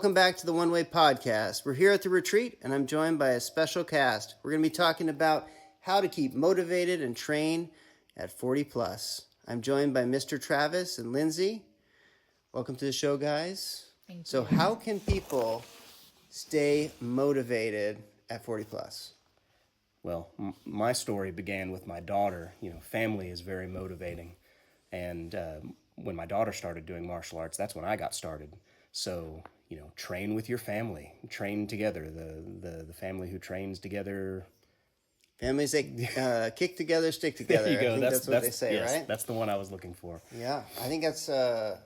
Welcome back to the Oneway Podcast. We're here at the retreat, and I'm joined by a special cast. We're going to be talking about how to keep motivated and train at 40 plus. I'm joined by Mr. Travis and Lindsay. Welcome to the show, guys. Thank you. So how can people stay motivated at 40 plus? Well, my story began with my daughter. Family is very motivating. And when my daughter started doing martial arts, that's when I got started. So, train with your family, train together. The family who trains together. Families that kick together, stick together. There you go. I think that's what they say, yes, right? That's the one I was looking for. Yeah, I think that's a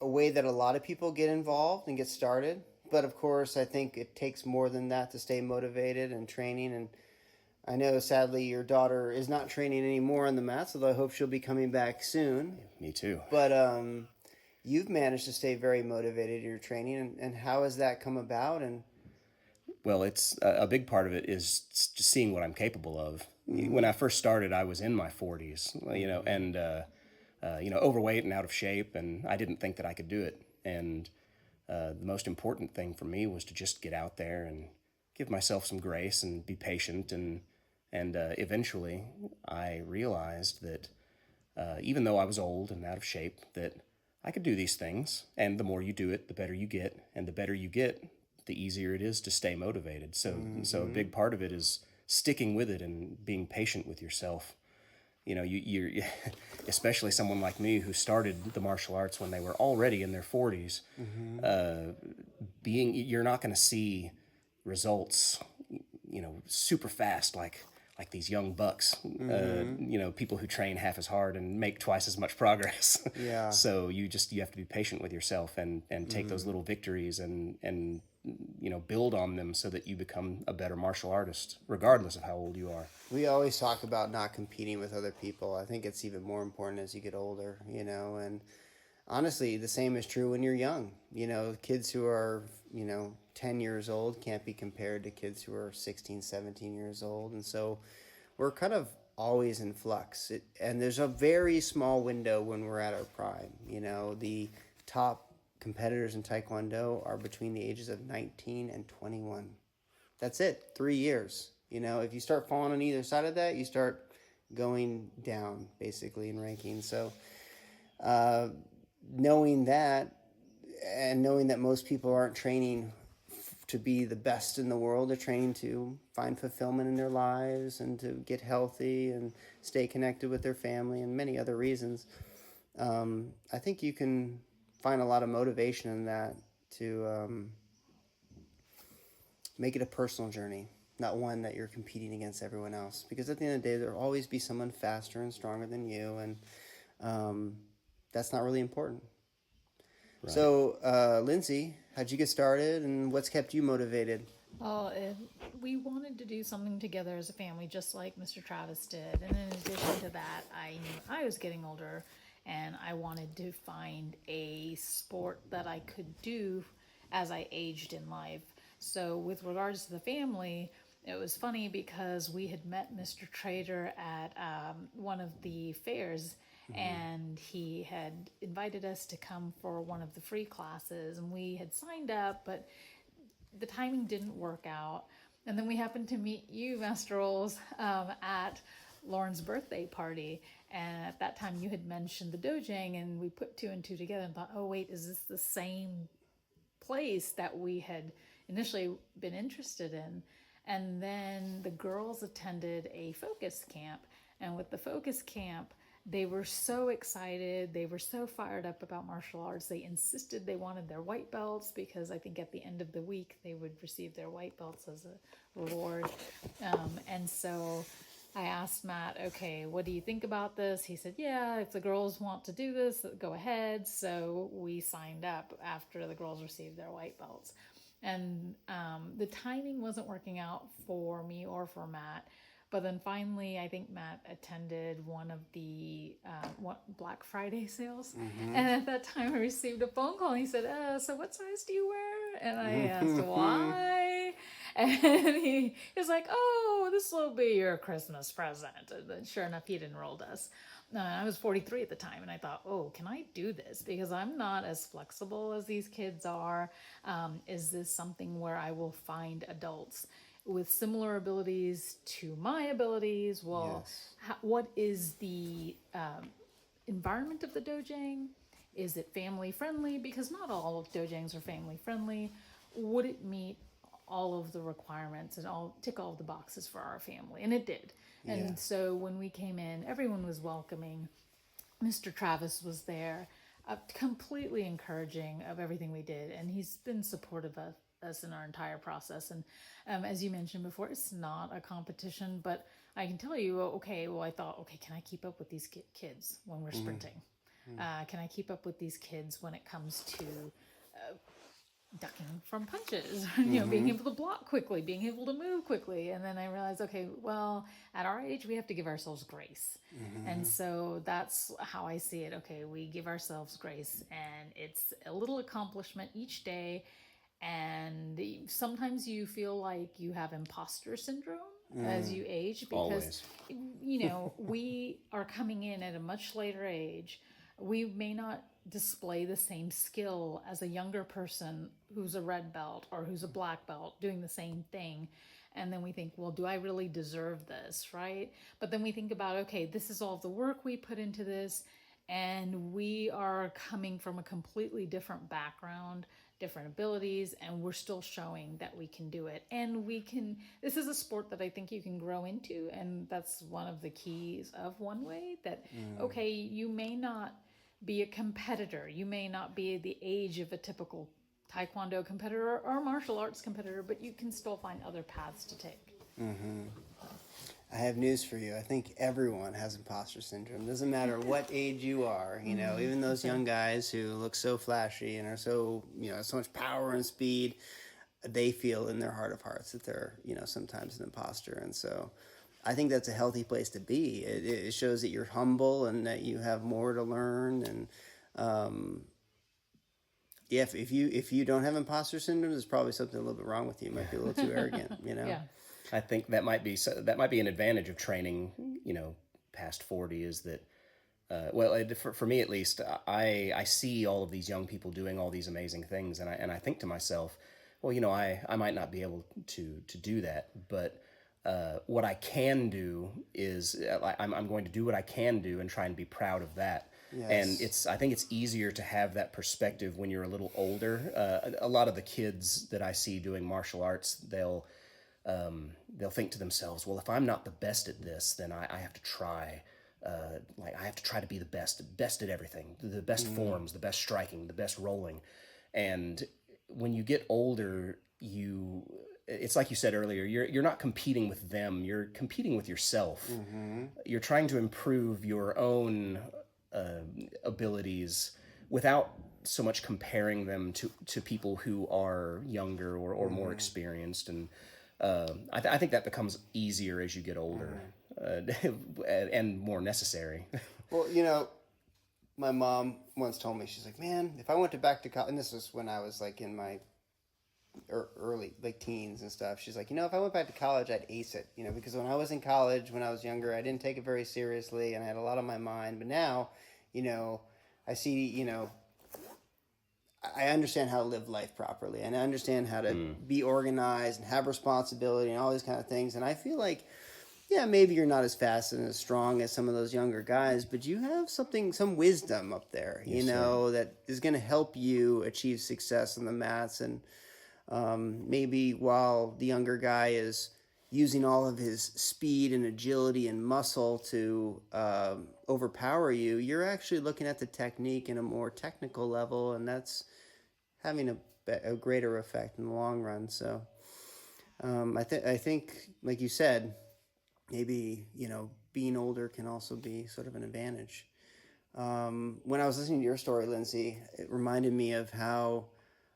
way that a lot of people get involved and get started. But of course, I think it takes more than that to stay motivated and training. And I know, sadly, your daughter is not training anymore on the mats, although I hope she'll be coming back soon. Me too. But you've managed to stay very motivated in your training. And how has that come about? And well, it's a big part of it is just seeing what I'm capable of. Mm-hmm. When I first started, I was in my 40s, and overweight and out of shape, and I didn't think that I could do it. And the most important thing for me was to just get out there and give myself some grace and be patient. And eventually I realized that even though I was old and out of shape, that I could do these things. And the more you do it, the better you get. And the better you get, the easier it is to stay motivated. So a big part of it is sticking with it and being patient with yourself. You're especially someone like me who started the martial arts when they were already in their 40s. Mm-hmm. You're not going to see results, super fast like these young bucks. Mm-hmm. People who train half as hard and make twice as much progress. Yeah. So you have to be patient with yourself and take those little victories and build on them so that you become a better martial artist, regardless of how old you are. We always talk about not competing with other people. I think it's even more important as you get older, and honestly, the same is true when you're young. Kids who are, 10 years old can't be compared to kids who are 16, 17 years old. And so we're kind of always in flux. And there's a very small window when we're at our prime. The top competitors in Taekwondo are between the ages of 19 and 21. That's it, 3 years. If you start falling on either side of that, you start going down, basically, in ranking. So knowing that, and knowing that most people aren't training to be the best in the world, they're training to find fulfillment in their lives and to get healthy and stay connected with their family and many other reasons. I think you can find a lot of motivation in that to make it a personal journey, not one that you're competing against everyone else. Because at the end of the day, there'll always be someone faster and stronger than you, and that's not really important. Right. So, Lindsay, how'd you get started, and what's kept you motivated? Well, we wanted to do something together as a family, just like Mr. Travis did. And in addition to that, I knew I was getting older, and I wanted to find a sport that I could do as I aged in life. So with regards to the family, it was funny because we had met Mr. Trader at one of the fairs, mm-hmm. and he had invited us to come for one of the free classes, and we had signed up, but the timing didn't work out. And then we happened to meet you, Master Rolls, at Lauren's birthday party. And at that time you had mentioned the Dojang, and we put two and two together and thought, oh wait, is this the same place that we had initially been interested in? And then the girls attended a focus camp, and with the focus camp, they were so excited. They were so fired up about martial arts. They insisted they wanted their white belts, because I think at the end of the week they would receive their white belts as a reward. And so I asked Matt, okay, what do you think about this? He said, yeah, if the girls want to do this, go ahead. So we signed up after the girls received their white belts. And the timing wasn't working out for me or for Matt. But then finally, I think Matt attended one of the Black Friday sales. Mm-hmm. And at that time, I received a phone call. And he said, so what size do you wear? And I asked, why? And he was like, oh, this will be your Christmas present. And then sure enough, he'd enrolled us. I was 43 at the time, and I thought, oh, can I do this? Because I'm not as flexible as these kids are. Is this something where I will find adults with similar abilities to my abilities? Well, Yes. what is the environment of the dojang? Is it family friendly? Because not all of dojangs are family friendly. Would it meet all of the requirements and all tick all of the boxes for our family? And it did. And Yeah. so when we came in, everyone was welcoming. Mr. Travis was there, completely encouraging of everything we did, and he's been supportive of us in our entire process. And as you mentioned before, it's not a competition, but I can tell you, okay, well, I thought, okay, can I keep up with these kids when we're sprinting? Can I keep up with these kids when it comes to ducking from punches, being able to block quickly, being able to move quickly? And then I realized, okay, well, at our age, we have to give ourselves grace. And so that's how I see it. Okay, we give ourselves grace, and it's a little accomplishment each day. And sometimes you feel like you have imposter syndrome as you age, because Always. we are coming in at a much later age. We may not display the same skill as a younger person who's a red belt or who's a black belt doing the same thing. And then we think, well, do I really deserve this, right? But then we think about, okay, this is all the work we put into this, and we are coming from a completely different background, different abilities, and we're still showing that we can do it. And this is a sport that I think you can grow into, and that's one of the keys of Oneway, that, okay, you may not be a competitor, you may not be the age of a typical Taekwondo competitor or martial arts competitor, but you can still find other paths to take. I have news for you. I think everyone has imposter syndrome. Doesn't matter what age you are, even those young guys who look so flashy and are so, so much power and speed, they feel in their heart of hearts that they're, sometimes an imposter. And so I think that's a healthy place to be. It shows that you're humble and that you have more to learn. And yeah, if you don't have imposter syndrome, there's probably something a little bit wrong with you. You might be a little too arrogant, Yeah. I think that might be an advantage of training, past 40, is that, for me at least, I see all of these young people doing all these amazing things, and I think to myself, well, I might not be able to do that, but what I can do is I'm going to do what I can do and try and be proud of that. Yes. And I think it's easier to have that perspective when you're a little older. A lot of the kids that I see doing martial arts, they'll think to themselves, well, if I'm not the best at this, then I have to try. I have to try to be the best at everything, the best forms, the best striking, the best rolling. And when you get older, it's like you said earlier, you're not competing with them, you're competing with yourself. You're trying to improve your own abilities without so much comparing them to people who are younger or more experienced. And I think that becomes easier as you get older, and more necessary. Well, my mom once told me, she's like, man, if I went back to college, and this was when I was like in my early like teens and stuff. She's like, if I went back to college, I'd ace it, because when I was in college, when I was younger, I didn't take it very seriously and I had a lot on my mind. But now, I see, I understand how to live life properly, and I understand how to be organized and have responsibility and all these kind of things. And I feel like, yeah, maybe you're not as fast and as strong as some of those younger guys, but you have some wisdom up there, that is going to help you achieve success on the mats. And maybe while the younger guy is using all of his speed and agility and muscle to overpower you, you're actually looking at the technique in a more technical level, and that's having a greater effect in the long run. So I think, like you said, maybe, being older can also be sort of an advantage. When I was listening to your story, Lindsay, it reminded me of how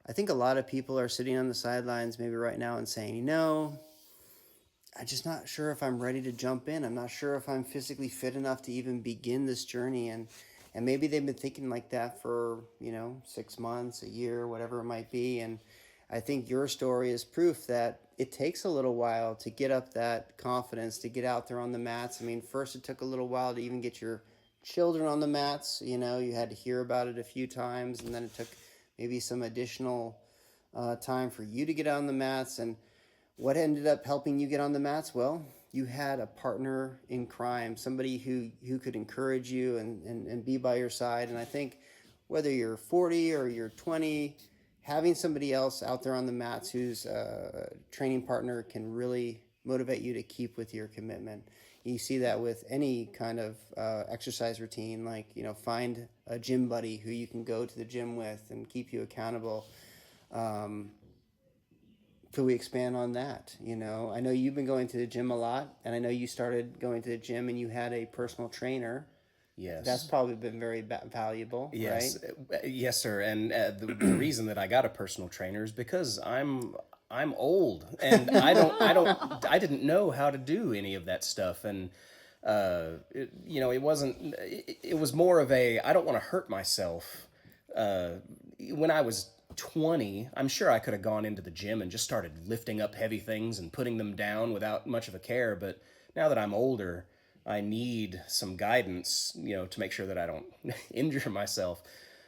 I think a lot of people are sitting on the sidelines maybe right now and saying, I'm just not sure if I'm ready to jump in. I'm not sure if I'm physically fit enough to even begin this journey. And maybe they've been thinking like that for, 6 months, a year, whatever it might be. And I think your story is proof that it takes a little while to get up that confidence, to get out there on the mats. I mean, first it took a little while to even get your children on the mats. You know, you had to hear about it a few times, and then it took maybe some additional time for you to get on the mats. And what ended up helping you get on the mats? Well, you had a partner in crime, somebody who could encourage you and be by your side. And I think whether you're 40 or you're 20, having somebody else out there on the mats who's a training partner can really motivate you to keep with your commitment. You see that with any kind of exercise routine, like, you know, find a gym buddy who you can go to the gym with and keep you accountable. Could we expand on that? You know, I know you've been going to the gym a lot, and I know you started going to the gym and you had a personal trainer. Yes. That's probably been very valuable, Yes. right? Yes, sir. And the reason that I got a personal trainer is because I'm old, and I didn't know how to do any of that stuff. And you know, it was more of a, I don't want to hurt myself. When I was 20, I'm sure I could have gone into the gym and just started lifting up heavy things and putting them down without much of a care. But now that I'm older, I need some guidance, you know, to make sure that I don't injure myself.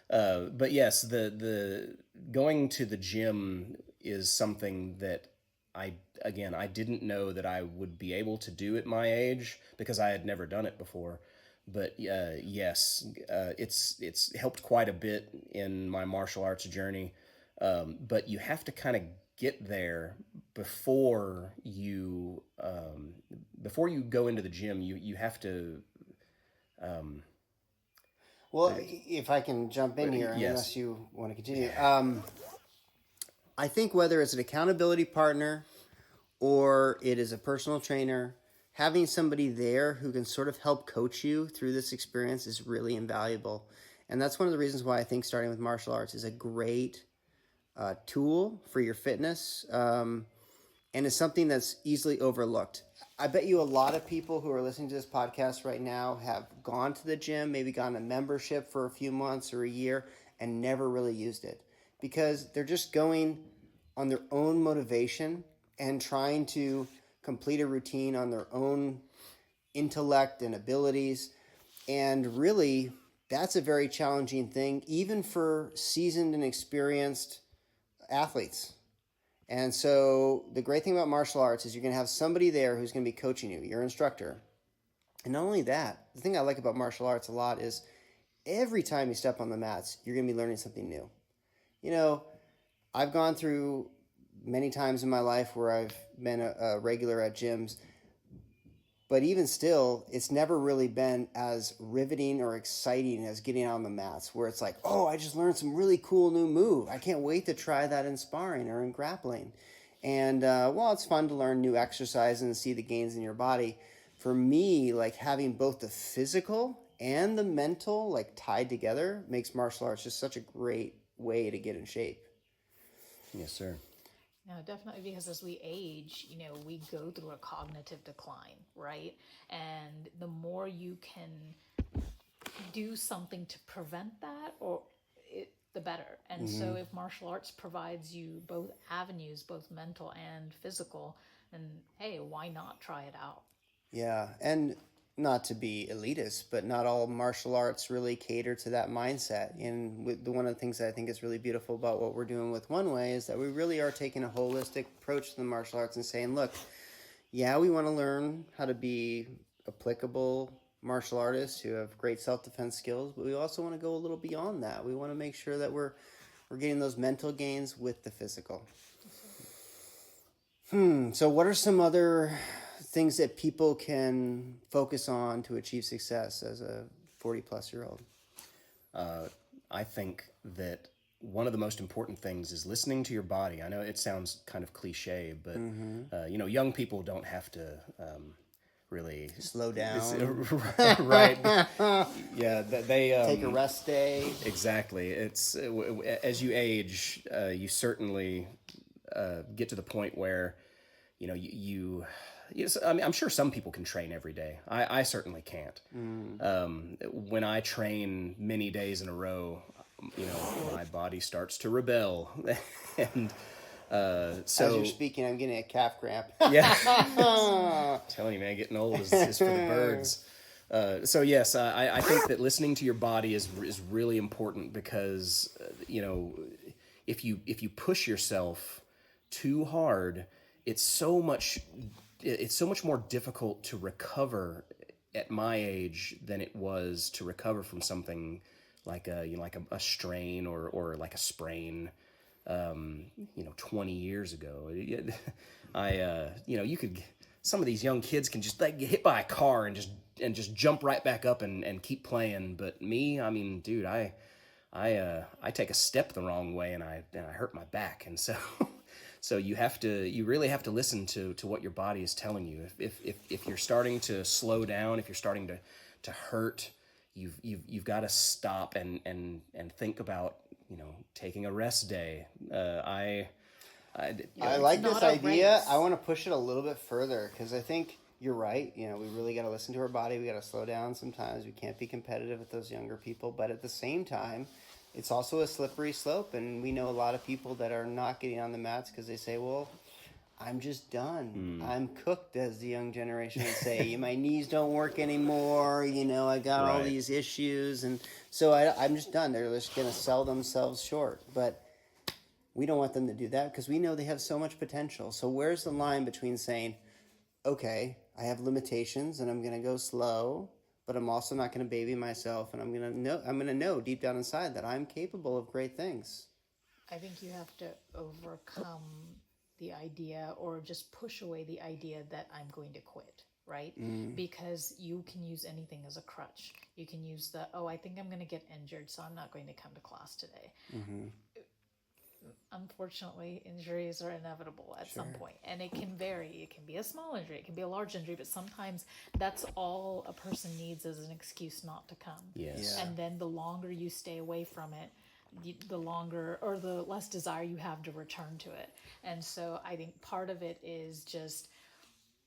But yes, the going to the gym is something that I didn't know that I would be able to do at my age because I had never done it before. But yes, it's helped quite a bit in my martial arts journey. But you have to kind of get there before you go into the gym. You have to. Well, if I can jump in here, yes. unless you want to continue. I think whether it's an accountability partner or it is a personal trainer, having somebody there who can sort of help coach you through this experience is really invaluable. And that's one of the reasons why I think starting with martial arts is a great tool for your fitness, and is something that's easily overlooked. I bet you a lot of people who are listening to this podcast right now have gone to the gym, maybe gotten a membership for a few months or a year, and never really used it because they're just going on their own motivation and trying to complete a routine on their own intellect and abilities. And really, that's a very challenging thing, even for seasoned and experienced athletes. And so the great thing about martial arts is you're going to have somebody there who's going to be coaching you, your instructor. And not only that, the thing I like about martial arts a lot is every time you step on the mats, you're going to be learning something new. You know, I've gone through many times in my life where I've been a regular at gyms, but even still, it's never really been as riveting or exciting as getting on the mats, where it's like, oh, I just learned some really cool new move. I can't wait to try that in sparring or in grappling. And while it's fun to learn new exercises and see the gains in your body, for me, like having both the physical and the mental like tied together makes martial arts just such a great way to get in shape. Yes, sir. No, definitely, because as we age, you know, we go through a cognitive decline, right? And the more you can do something to prevent that, the better. And so if martial arts provides you both avenues, both mental and physical, then hey, why not try it out? Yeah, and not to be elitist, but not all martial arts really cater to that mindset. And one of the things that I think is really beautiful about what we're doing with Oneway is that we really are taking a holistic approach to the martial arts and saying, look, yeah, we want to learn how to be applicable martial artists who have great self-defense skills, but we also want to go a little beyond that. We want to make sure that we're getting those mental gains with the physical. So what are some other things that people can focus on to achieve success as a 40-plus-year-old? I think that one of the most important things is listening to your body. I know it sounds kind of cliche, but you know, young people don't have to really Slow down. Right? Yeah, they Take a rest day. Exactly. It's as you age, you certainly get to the point where you know you yes, I mean, I'm sure some people can train every day. I certainly can't. When I train many days in a row, you know, my body starts to rebel. And so... As you're speaking, I'm getting a calf cramp. Yeah. Telling you, man, getting old is for the birds. So yes, I think that listening to your body is really important because if you push yourself too hard, it's so much more difficult to recover at my age than it was to recover from something like a strain or like a sprain 20 years ago. You could, some of these young kids can just like get hit by a car and just jump right back up and keep playing. But me, I mean, dude, I take a step the wrong way and I hurt my back. And so, so you really have to listen to what your body is telling you. If you're starting to slow down, if you're starting to hurt, you've got to stop and think about, taking a rest day. I like not this a idea. race. I want to push it a little bit further because I think you're right. We really got to listen to our body. We got to slow down sometimes. We can't be competitive with those younger people. But at the same time, it's also a slippery slope. And we know a lot of people that are not getting on the mats because they say, well, I'm just done. I'm cooked, as the young generation would say. My knees don't work anymore. I got all Right. these issues. And so I'm just done. They're just going to sell themselves short. But we don't want them to do that because we know they have so much potential. So where's the line between saying, okay, I have limitations and I'm going to go slow, but I'm also not going to baby myself, and I'm going to know deep down inside that I'm capable of great things. I think you have to overcome the idea or just push away the idea that I'm going to quit, right? Because you can use anything as a crutch. You can use I think I'm going to get injured, so I'm not going to come to class today. Unfortunately, injuries are inevitable at some point, and it can vary. It can be a small injury, it can be a large injury, but sometimes that's all a person needs as an excuse not to come. Yes. Yeah. And then the longer you stay away from it, the longer or the less desire you have to return to it. And so I think part of it is just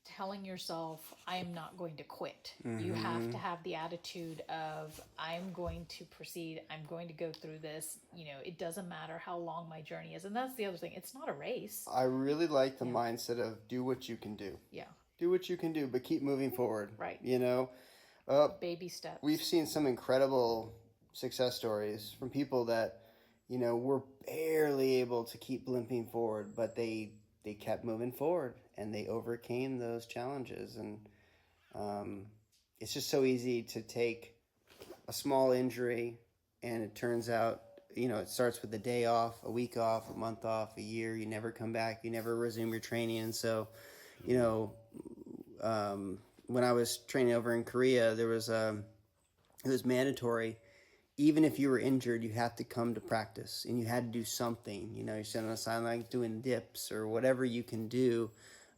telling yourself, I am not going to quit. You have to have the attitude of, I'm going to proceed. I'm going to go through this. It doesn't matter how long my journey is. And that's the other thing. It's not a race. I really like the mindset of do what you can do. Yeah. Do what you can do, but keep moving forward. Right. Baby steps. We've seen some incredible success stories from people that, were barely able to keep limping forward, but they kept moving forward and they overcame those challenges. And it's just so easy to take a small injury and it turns out, it starts with a day off, a week off, a month off, a year. You never come back. You never resume your training. And so, when I was training over in Korea, it was mandatory. Even if you were injured, you had to come to practice and you had to do something. You're sitting on the sideline doing dips or whatever you can do,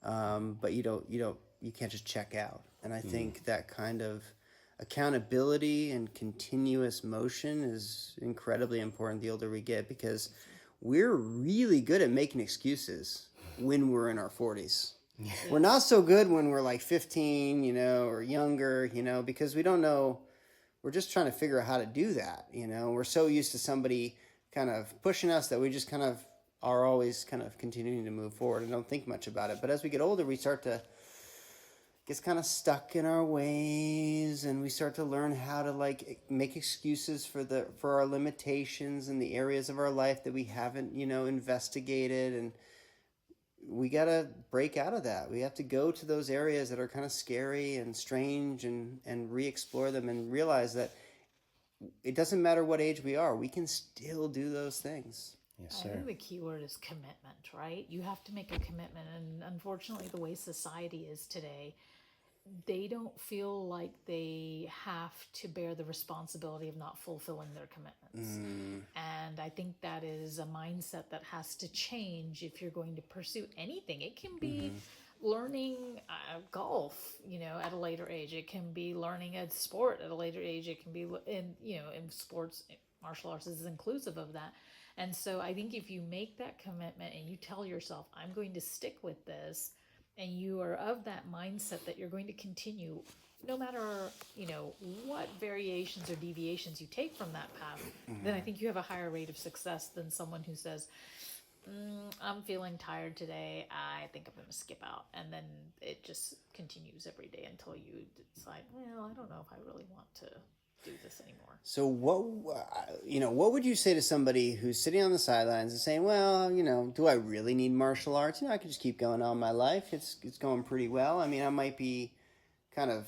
but you can't just check out. And I think that kind of accountability and continuous motion is incredibly important the older we get, because we're really good at making excuses when we're in our 40s. We're not so good when we're like 15, or younger, because we don't know. We're just trying to figure out how to do that. We're so used to somebody kind of pushing us that we just kind of are always kind of continuing to move forward and don't think much about it. But as we get older, we start to get kind of stuck in our ways, and we start to learn how to make excuses for our limitations and the areas of our life that we haven't, investigated. And we got to break out of that. We have to go to those areas that are kind of scary and strange and re-explore them and realize that it doesn't matter what age we are. We can still do those things. Yes, I sir. think the key word is commitment, right? You have to make a commitment. And unfortunately, the way society is today, they don't feel like they have to bear the responsibility of not fulfilling their commitments. And I think that is a mindset that has to change if you're going to pursue anything. It can be learning golf, at a later age. It can be learning a sport at a later age. It can be in sports, martial arts is inclusive of that. And so I think if you make that commitment and you tell yourself, I'm going to stick with this, and you are of that mindset that you're going to continue no matter, what variations or deviations you take from that path, then I think you have a higher rate of success than someone who says, I'm feeling tired today. I think I'm going to skip out. And then it just continues every day until you decide, well, I don't know if I really want to do this anymore. So what would you say to somebody who's sitting on the sidelines and saying, well, do I really need martial arts? I could just keep going on my life. It's going pretty well. I mean, I might be kind of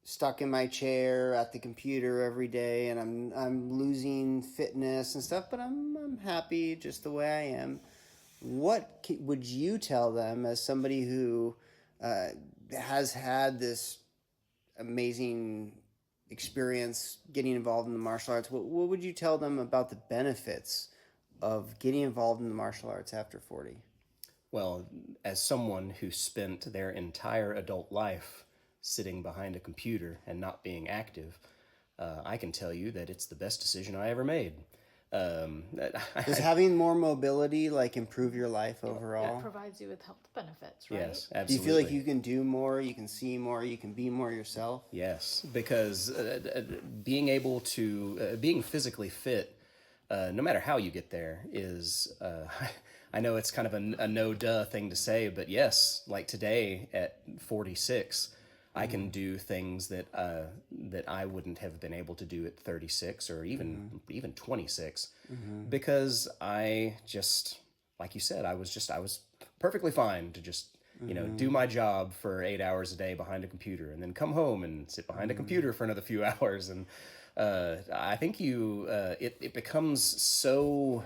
stuck in my chair at the computer every day, and I'm losing fitness and stuff, but I'm happy just the way I am. What would you tell them as somebody who has had this amazing experience getting involved in the martial arts? What would you tell them about the benefits of getting involved in the martial arts after 40? Well, as someone who spent their entire adult life sitting behind a computer and not being active, I can tell you that it's the best decision I ever made. Does having more mobility improve your life overall? It provides you with health benefits, right? Yes, Do you absolutely. feel like you can do more, you can see more, you can be more yourself? Yes, because being able to, being physically fit, no matter how you get there, is, I know it's kind of a no-duh thing to say, but yes, like today at 46, I can do things that that I wouldn't have been able to do at 36 or even 26, because I just, like you said, I was perfectly fine to just do my job for 8 hours a day behind a computer, and then come home and sit behind a computer for another few hours, and I think it becomes so.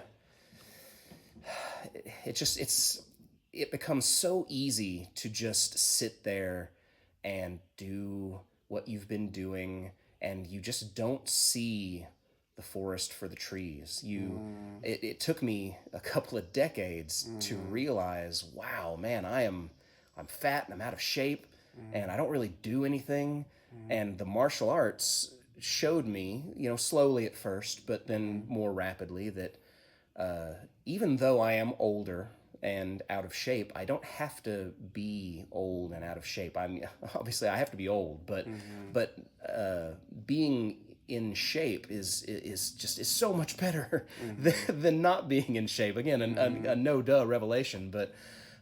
It becomes so easy to just sit there and do what you've been doing, and you just don't see the forest for the trees. It took me a couple of decades to realize, wow, man, I'm fat and I'm out of shape, and I don't really do anything. And the martial arts showed me, slowly at first, but then more rapidly, that even though I am older and out of shape, I don't have to be old and out of shape. Obviously I have to be old, but being in shape is so much better than not being in shape. Again, a no-duh revelation, but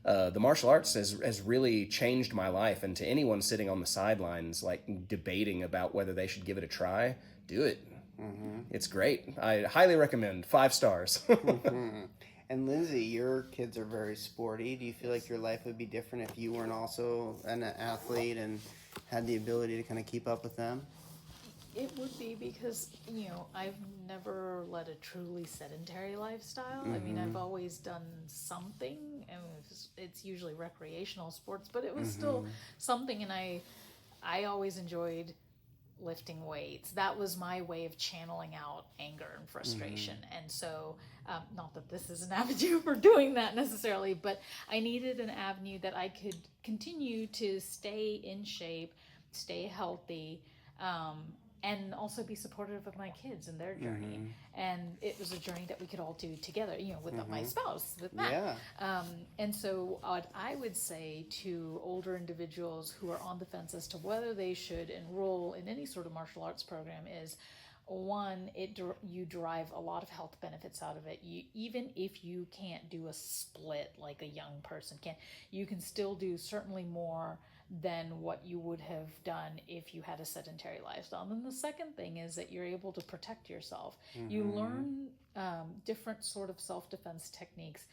the martial arts has really changed my life. And to anyone sitting on the sidelines, debating about whether they should give it a try, do it. It's great. I highly recommend. 5 stars. And Lindsay, your kids are very sporty. Do you feel like your life would be different if you weren't also an athlete and had the ability to kind of keep up with them? It would be, because, I've never led a truly sedentary lifestyle. I mean, I've always done something, and it's usually recreational sports, but it was still something, and I always enjoyed lifting weights. That was my way of channeling out anger and frustration. And so, not that this is an avenue for doing that necessarily, but I needed an avenue that I could continue to stay in shape, stay healthy, and also be supportive of my kids and their journey. And it was a journey that we could all do together, with my spouse, with Matt. Yeah. And so what I would say to older individuals who are on the fence as to whether they should enroll in any sort of martial arts program is, one, you derive a lot of health benefits out of it. Even if you can't do a split like a young person can, you can still do certainly more than what you would have done if you had a sedentary lifestyle. And then the second thing is that you're able to protect yourself. You learn different sort of self-defense techniques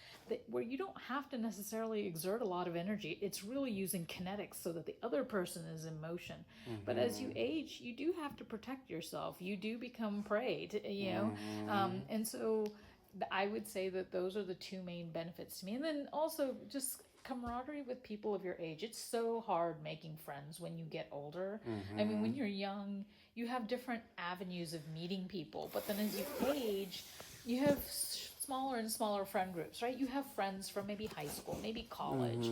where you don't have to necessarily exert a lot of energy. It's really using kinetics so that the other person is in motion. But as you age, you do have to protect yourself. You do become prey, and so I would say that those are the two main benefits to me. And then also just camaraderie with people of your age. It's so hard making friends when you get older. I mean, when you're young, you have different avenues of meeting people, but then as you age, you have smaller and smaller friend groups, right? You have friends from maybe high school, maybe college,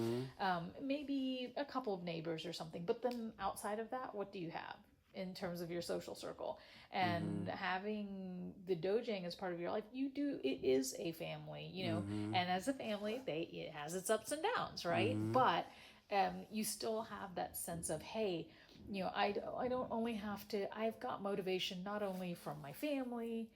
maybe a couple of neighbors or something, but then outside of that, what do you have in terms of your social circle? And having the dojang as part of your life, it is a family, and as a family, it has its ups and downs, right? But you still have that sense of, hey, I don't only have to, I've got motivation not only from my family,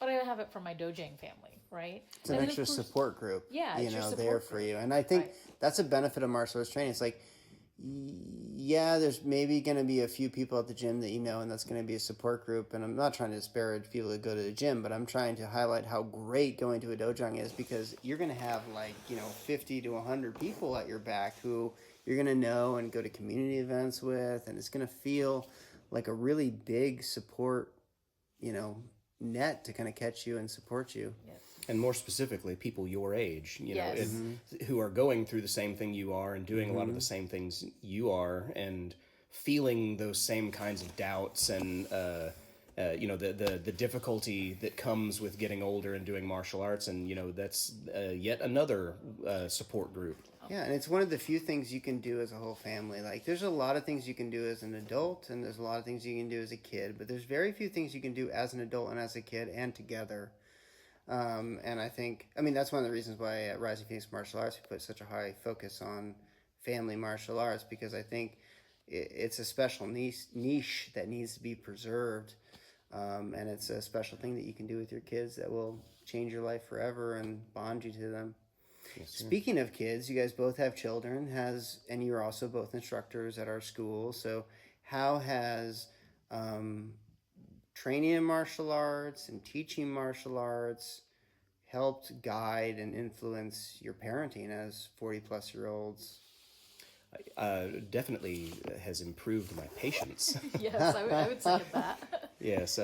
But I have it from my dojang family, right? It's an extra support group, Yeah, you it's your know, support there for group. you. And I think Right. that's a benefit of martial arts training. It's like, yeah, there's maybe going to be a few people at the gym that you know, and that's going to be a support group. And I'm not trying to disparage people that go to the gym, but I'm trying to highlight how great going to a dojang is, because you're going to have 50 to 100 people at your back who you're going to know and go to community events with, and it's going to feel like a really big support, net to kind of catch you and support you. Yes. And more specifically, people your age, Yes. who are going through the same thing you are and doing a lot of the same things you are, and feeling those same kinds of doubts and the difficulty that comes with getting older and doing martial arts, and that's yet another support group. Yeah, and it's one of the few things you can do as a whole family. Like, there's a lot of things you can do as an adult, and there's a lot of things you can do as a kid, but there's very few things you can do as an adult and as a kid and together. And I think, that's one of the reasons why at Rising Phoenix Martial Arts we put such a high focus on family martial arts, because I think it's a special niche that needs to be preserved. And it's a special thing that you can do with your kids that will change your life forever and bond you to them. Yes, speaking of kids, you guys both have children, and you're also both instructors at our school. So how has training in martial arts and teaching martial arts helped guide and influence your parenting as 40-plus-year-olds? Definitely has improved my patience. Yes, I would say that. Yes,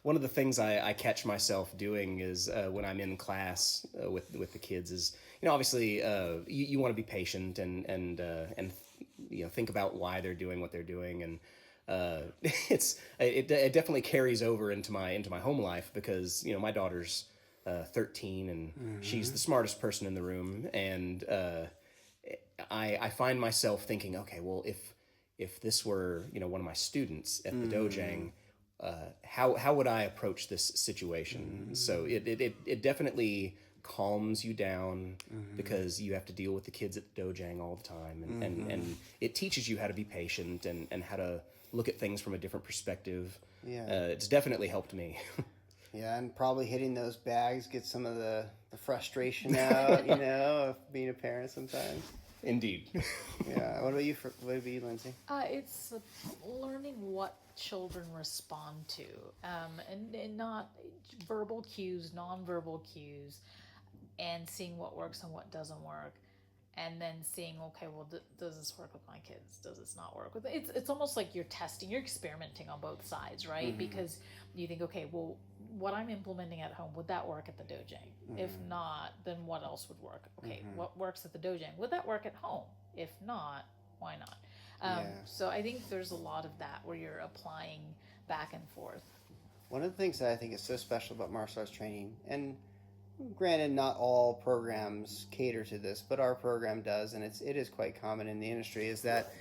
one of the things I catch myself doing is when I'm in class with the kids is, obviously you want to be patient and think about why they're doing what they're doing, and it definitely carries over into my home life, because my daughter's 13 and she's the smartest person in the room, and I find myself thinking, okay, well, if this were one of my students at the dojang, how would I approach this situation? So it definitely calms you down, because you have to deal with the kids at the dojang all the time, and it teaches you how to be patient and how to look at things from a different perspective. Yeah. It's definitely helped me. Yeah, and probably hitting those bags gets some of the frustration out, of being a parent sometimes. Indeed. Yeah. What about you, Lindsay? It's learning what children respond to, and not verbal cues, nonverbal cues, and seeing what works and what doesn't work, and then seeing, okay, well, does this work with my kids? Does this not work with it? It's almost like you're testing, you're experimenting on both sides, right? Because you think, okay, well, what I'm implementing at home, would that work at the dojang? If not, then what else would work? Okay, what works at the dojang? Would that work at home? If not, why not? So I think there's a lot of that where you're applying back and forth. One of the things that I think is so special about martial arts training, and granted, not all programs cater to this, but our program does, and it is quite common in the industry, is that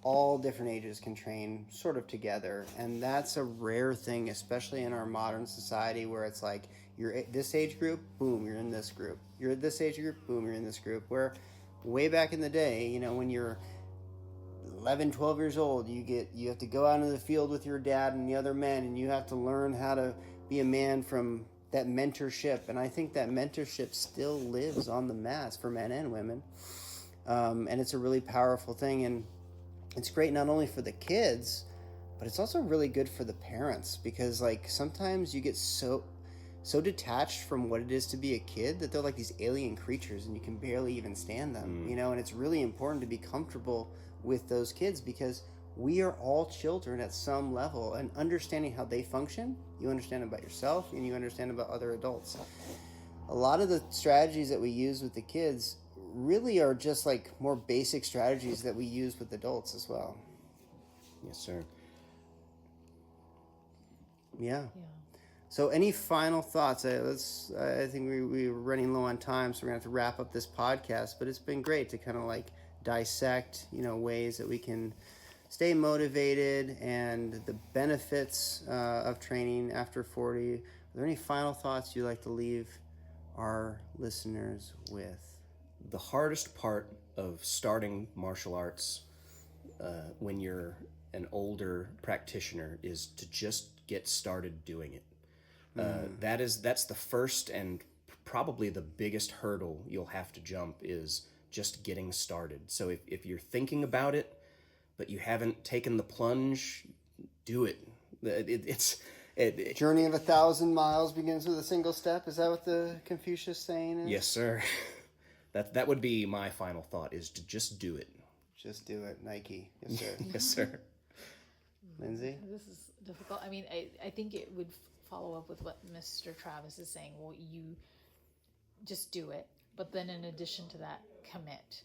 all different ages can train sort of together, and that's a rare thing, especially in our modern society, where it's like, you're at this age group, boom, you're in this group. You're at this age group, boom, you're in this group. Where way back in the day, when you're 11, 12 years old, you have to go out into the field with your dad and the other men, and you have to learn how to be a man from that mentorship. And I think that mentorship still lives on the mats for men and women, and it's a really powerful thing, and it's great not only for the kids, but it's also really good for the parents, because sometimes you get so detached from what it is to be a kid that they're like these alien creatures and you can barely even stand them, and it's really important to be comfortable with those kids, because we are all children at some level, and understanding how they function, you understand about yourself and you understand about other adults. A lot of the strategies that we use with the kids really are just more basic strategies that we use with adults as well. Yes, sir. Yeah. So any final thoughts? I think we're running low on time, so we're going to have to wrap up this podcast, but it's been great to kind of dissect, ways that we can stay motivated and the benefits of training after 40. Are there any final thoughts you'd like to leave our listeners with? The hardest part of starting martial arts when you're an older practitioner is to just get started doing it. That's the first and probably the biggest hurdle you'll have to jump, is just getting started. So if you're thinking about it, but you haven't taken the plunge, do it. Journey of 1,000 miles begins with a single step. Is that what the Confucius saying is? Yes, sir. That would be my final thought, is to just do it. Just do it, Nike. Yes, sir. Yes, sir. Lindsay? This is difficult. I mean, I think it would follow up with what Mr. Travis is saying. Well, you just do it, but then in addition to that, commit.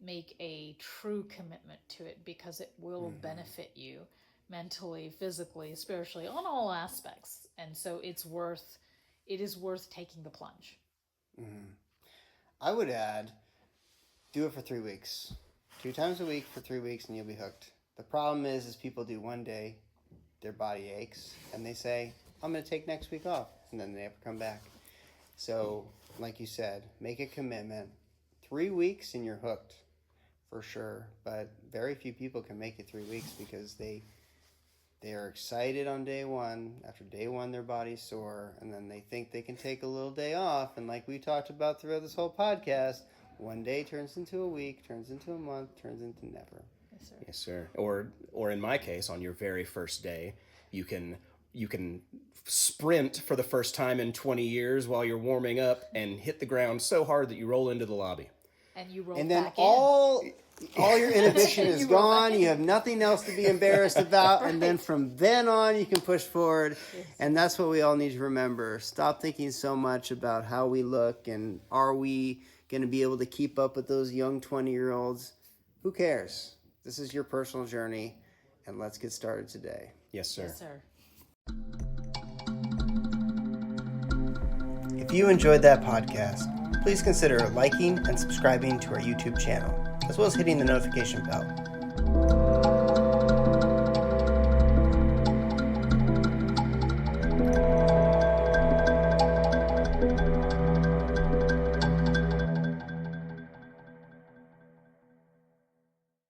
Make a true commitment to it, because it will benefit you mentally, physically, spiritually, on all aspects. And so it is worth taking the plunge. I would add, do it for 3 weeks. 2 times a week for 3 weeks and you'll be hooked. The problem is people do one day, their body aches, and they say, I'm going to take next week off, and then they never come back. So, like you said, make a commitment. 3 weeks and you're hooked, for sure. But very few people can make it 3 weeks, because they are excited on day one. After day one, their body's sore, and then they think they can take a little day off. And like we talked about throughout this whole podcast, one day turns into a week, turns into a month, turns into never. Yes, sir. Yes, sir. Or in my case, on your very first day, you can sprint for the first time in 20 years while you're warming up and hit the ground so hard that you roll into the lobby. And you roll And then back all your inhibition is You roll back gone. in. You have nothing else to be embarrassed about. And then from then on, you can push forward. Yes. And that's what we all need to remember. Stop thinking so much about how we look and are we going to be able to keep up with those young 20-year-olds. Who cares? This is your personal journey, and let's get started today. Yes, sir. Yes, sir. If you enjoyed that podcast, please consider liking and subscribing to our YouTube channel, as well as hitting the notification bell.